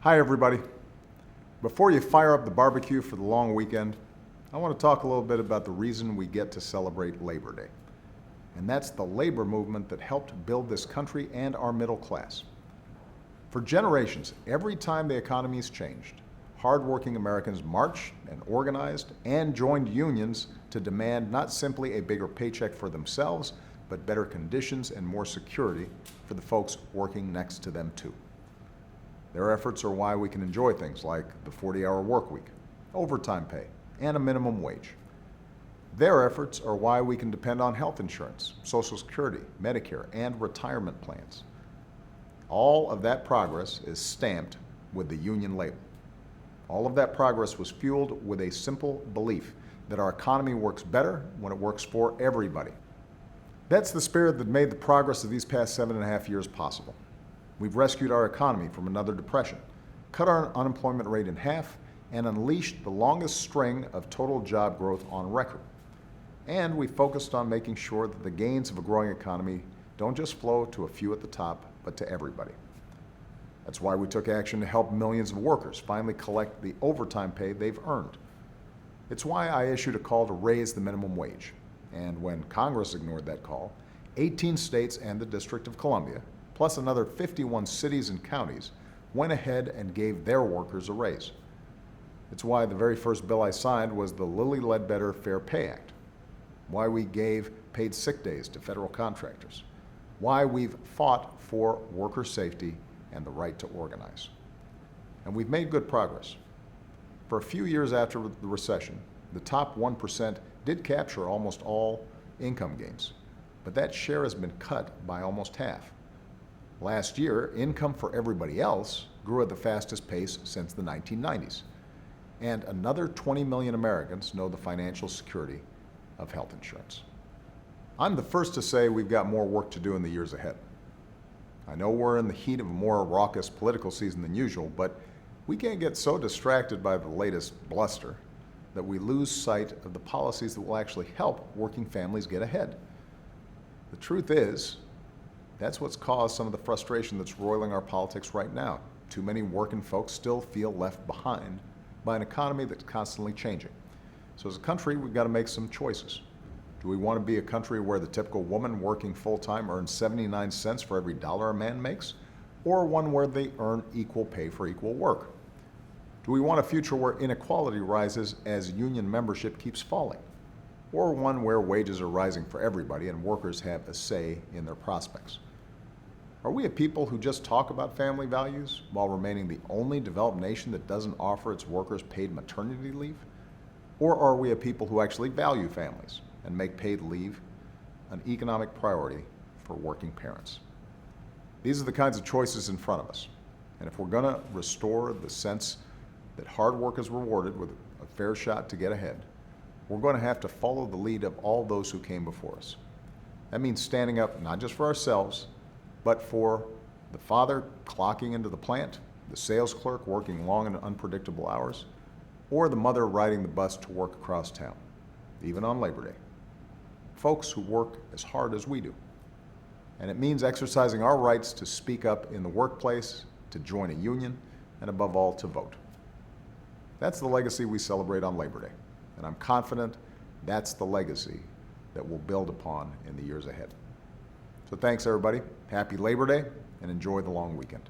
Hi, everybody. Before you fire up the barbecue for the long weekend, I want to talk a little bit about the reason we get to celebrate Labor Day. And that's the labor movement that helped build this country and our middle class. For generations, every time the economy's changed, hardworking Americans marched and organized and joined unions to demand not simply a bigger paycheck for themselves, but better conditions and more security for the folks working next to them too. Their efforts are why we can enjoy things like the 40-hour work week, overtime pay, and a minimum wage. Their efforts are why we can depend on health insurance, Social Security, Medicare, and retirement plans. All of that progress is stamped with the union label. All of that progress was fueled with a simple belief that our economy works better when it works for everybody. That's the spirit that made the progress of these past 7.5 years possible. We've rescued our economy from another depression, cut our unemployment rate in half, and unleashed the longest string of total job growth on record. And we focused on making sure that the gains of a growing economy don't just flow to a few at the top, but to everybody. That's why we took action to help millions of workers finally collect the overtime pay they've earned. It's why I issued a call to raise the minimum wage. And when Congress ignored that call, 18 states and the District of Columbia, plus another 51 cities and counties, went ahead and gave their workers a raise. It's why the very first bill I signed was the Lilly Ledbetter Fair Pay Act, why we gave paid sick days to federal contractors, why we've fought for worker safety and the right to organize. And we've made good progress. For a few years after the recession, the top 1% did capture almost all income gains, but that share has been cut by almost half. Last year, income for everybody else grew at the fastest pace since the 1990s. And another 20 million Americans know the financial security of health insurance. I'm the first to say we've got more work to do in the years ahead. I know we're in the heat of a more raucous political season than usual, but we can't get so distracted by the latest bluster that we lose sight of the policies that will actually help working families get ahead. The truth is, that's what's caused some of the frustration that's roiling our politics right now. Too many working folks still feel left behind by an economy that's constantly changing. So as a country, we've got to make some choices. Do we want to be a country where the typical woman working full-time earns 79 cents for every dollar a man makes, or one where they earn equal pay for equal work? Do we want a future where inequality rises as union membership keeps falling, or one where wages are rising for everybody and workers have a say in their prospects? Are we a people who just talk about family values while remaining the only developed nation that doesn't offer its workers paid maternity leave? Or are we a people who actually value families and make paid leave an economic priority for working parents? These are the kinds of choices in front of us. And if we're going to restore the sense that hard work is rewarded with a fair shot to get ahead, we're going to have to follow the lead of all those who came before us. That means standing up not just for ourselves, but for the father clocking into the plant, the sales clerk working long and unpredictable hours, or the mother riding the bus to work across town, even on Labor Day. Folks who work as hard as we do. And it means exercising our rights to speak up in the workplace, to join a union, and above all, to vote. That's the legacy we celebrate on Labor Day, and I'm confident that's the legacy that we'll build upon in the years ahead. So thanks, everybody. Happy Labor Day, and enjoy the long weekend.